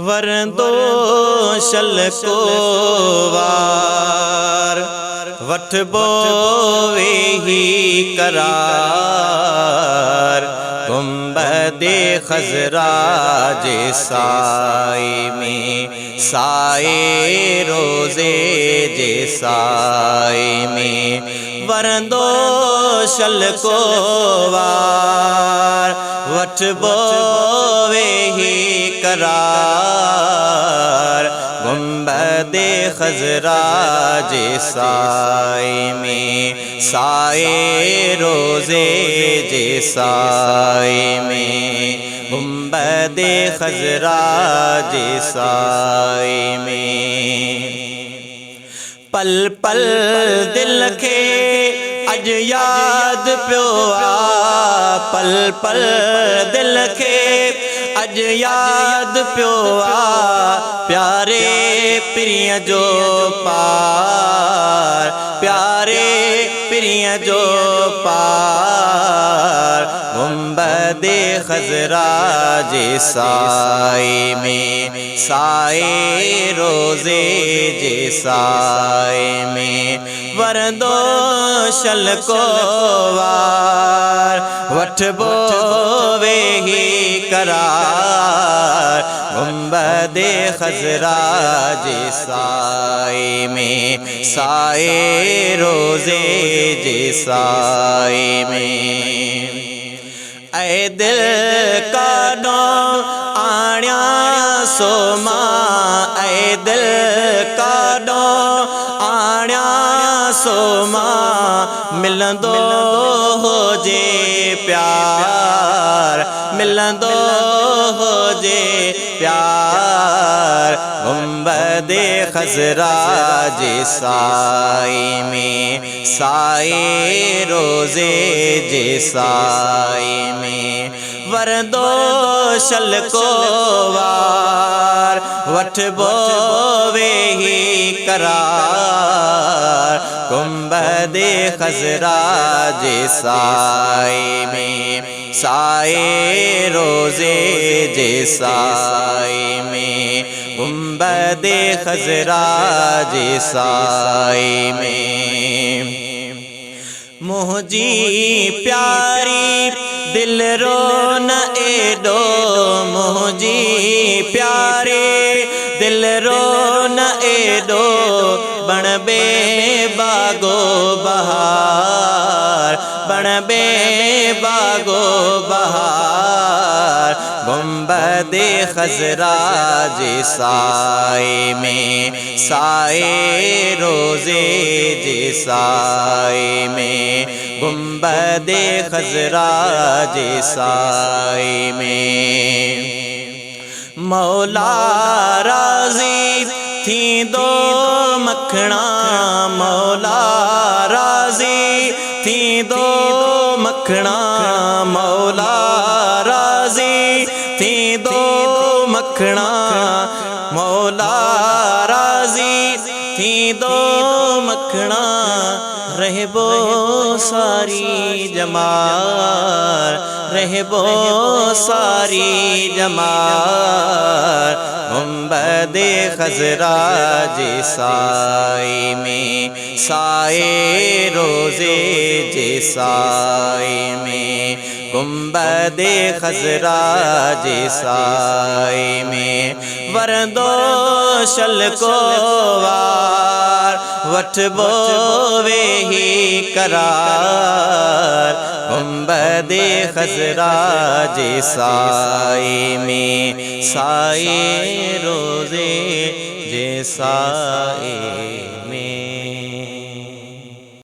वरंदो शलको वार वठबो वेही करार गुंबदे खजरा जे साए में साए रोजे जे साए में वरंदो शलको वार वठबो वेही करार गुंबदे खजरा जे साए में साए रोजे जे साए में गुंबदे खजरा जे साए में पल पल दिल के अज याद पियो आ पल पल दिल के अज याद पियो आ प्यारे प्रिय जो पार प्यारे प्रिय जो पार गुंबदे खजरा जे साए में साए रोजे जे साए में वरंदो शलको वार वठबो वेही करार गुंबदे खजरा जे साए में साए रोजे जे साए में ऐ दिल का नो आण्या सोमा ऐ दिल का नो आण्या सोमा मिलंदो हो जे प्यार मिलंदो हो जे प्यार गुंबदे खजरा जे साए में साए रोजे जे साए में वरंदो शलको वार वठबो वेही करार गुंबदे खजरा जे साए में साए रोजे जे साए में गुंबदे खजरा जे साए में मुझी प्यारी दिल रो न एडो मुझी प्यारे दिल रो न एडो बनबे बागो बहार बनबे बागो बहार गुंबदे खजरा जे साए में साए रोजे जे साए में गुंबदे खजरा जे साए में मौला राजी थी दो मखना मौला राजी थी दो मखना मौला राजी थी दो मखना मौला राजी थी दो मखना रहबो सारी जमार रहबो सारी जमार गुंबदे खजरा जे साए में साए रोजे जे साए में गुंबदे खजरा जे साए में वरंदो शलको वार वठबो वेही करार गुंबदे खजरा जे साए में साए रोजे जे साए में।